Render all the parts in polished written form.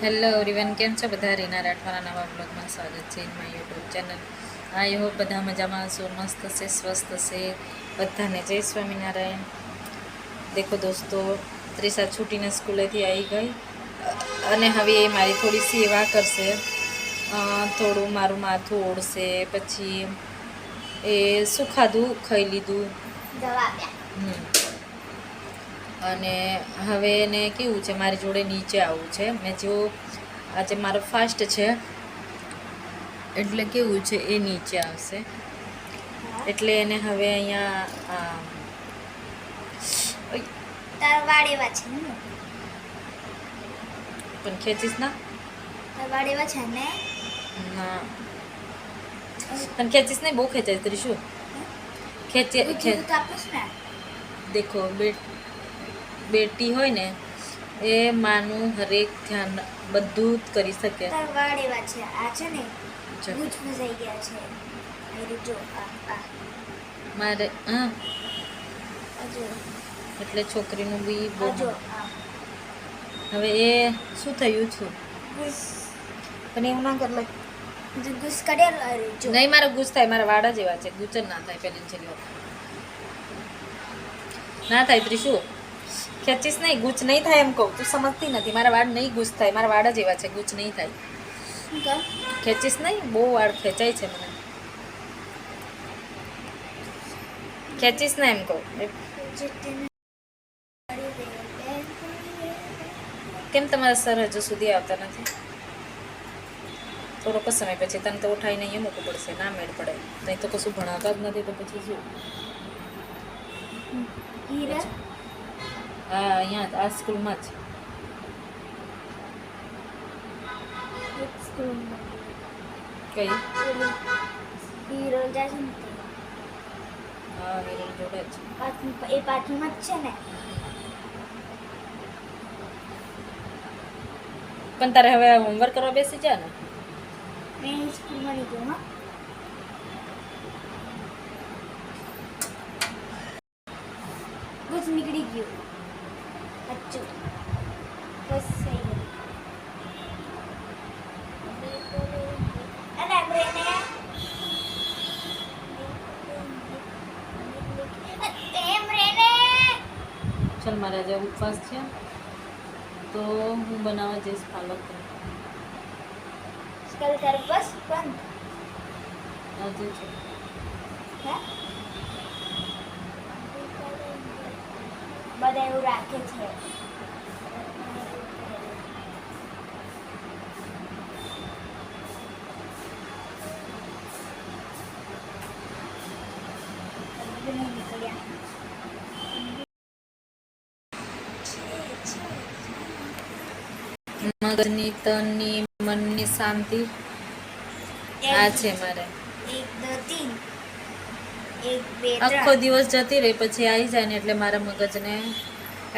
Hello everyone, કેમ છો બધા? રીના રાઠવાના નવા બ્લોગમાં સ્વાગત છે મારી યુટ્યુબ ચેનલ. આઈ હોપ બધા મજામાં હશો, મસ્ત હશે, સ્વસ્થ હશે. બધાને જય સ્વામિનારાયણ. દેખો દોસ્તો, ત્રિષા છૂટીને સ્કૂલેથી આવી ગઈ અને હવે એ મારી થોડી સેવા કરશે. થોડું મારું માથું ઓળશે, પછી એ શું ખાધું ખાઈ લીધું અને હવે એને કેવું છે, મારી જોડે નીચે આવવું છે. મેં જો આજે મારો ફાસ્ટ છે એટલે કેવું છે, એ નીચે આવશે. એટલે એને હવે અહીંયા પણ ખેંચીશ ના ના તને ખેંચીશ નહીં, બહુ ખેંચાય ત્રીશું ખેંચે દેખો બેટી હોય ને એ માનું હરેક ધ્યાન બધું જ કરી શકે. મારે હા એટલે છોકરીનું બી બહુ. હવે એ શું થયું છું પણ એવું ના કર નહીં, મારે ગુસ્સ થાય. મારા વાડા જેવા છે, ગુચર ના થાય. પેલી છેલ્લી વખત ના થાય. ત્રીશું ખેંચીશ નહીં, ગુચ નહીં થાય એમ કહું. તું સમજતી નથી. મારા વાળ નહીં ગુસ્સ થાય. મારા વાડા જેવા છે, ગુચ નહીં થાય. ખેંચીશ નહીં, બહુ વાળ ખેંચાય છે મને. ખેંચીશ ના એમ કહું. કેમ તમારા સર હજુ સુધી આવતા નથી? થોડોક સમય પછી તને તો ઉઠાઈને અહીંયા મૂકવું પડશે. ના મેળ પડે. નહીં તો કશું ભણાવતા જ નથી તો પછી શું? હા, અહીંયા આ સ્કૂલમાં જ. કઈ? હા, હિરલ જોડે જ. એ પાછળમાં જ છે ને. પણ તારે હવે હોમવર્ક કરવા બેસી જા ને. મેં સ્કૂલમાં નહીં ગયું. બસ નીકળી ગયું. અચ્છો બસ થઈ ગયું. અને આપણે ચાલ, મારે આજે ઉપવાસ છે તો હું બનાવવા જઈશ પાલક. કલ તારે બસ બંધ આજે છે. બધા એવું રાખે છે. મગજની તનની મનની શાંતિ આ છે મારે. 1 2 3 1 2 આખો દિવસ જતી રહી પછી આવી જાય ને એટલે મારા મગજને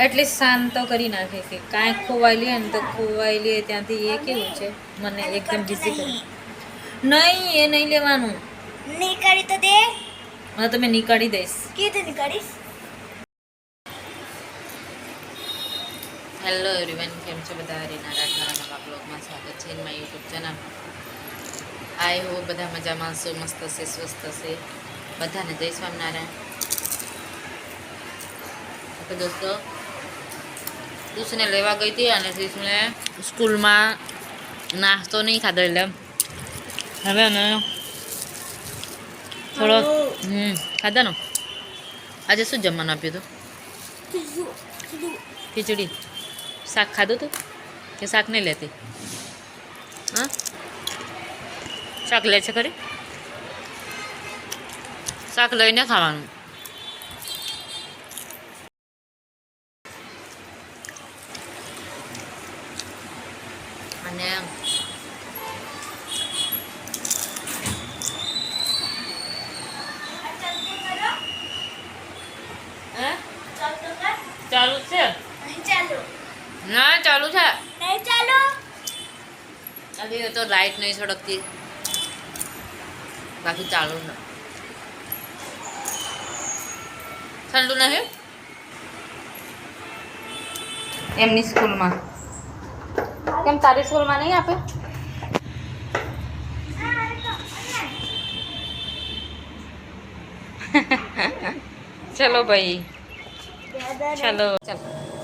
એટલીસ્ટ શાંત તો કરી નાખે કે કાંઈ ખોવાયેલી હોય ને તો ખોવાયેલી ત્યાંથી એ કેવું છે મને એકદમ બિઝી કરે. નહીં, એ નહીં લેવાનું. નીકાળી તો દે. હા, તો મેં નીકાળી દઈશ. કેવી નીકાળીશ? હેલો એવરીવન, કેમ છો બધા? રીના રાઠવાના નવા બ્લોગમાં સ્વાગત છે મારી યુટ્યુબ ચેનલ. આઈ હોપ બધા મજામાં હશો, મસ્ત હશે, સ્વસ્થ હશે. બધાને જય સ્વામિનારાયણ. તો દોસ્તો, ટ્યુશને લેવા ગઈ હતી અને ટ્યુશને સ્કૂલમાં નાસ્તો નહીં ખાધો એટલે હવે અમે થોડો ખાધાનો. આજે શું જમવાનું આપ્યું હતું? ખીચડી. શાક ખાધું તું કે શાક નહીં લેતી? હા, શાક લે છે ખરી? શાક લઈને ખાવાનું. અને ચાલુ છે? ના, ચાલુ છે. નહીં ચાલો. અભી તો લાઈટ નહીં સડકતી, બાકી ચાલુ ને. ઠંડુ નહીં એમની સ્કૂલમાં કેમ તારી સ્કૂલમાં નહીં આપે? ચલો ભાઈ, ચલો ચાલો.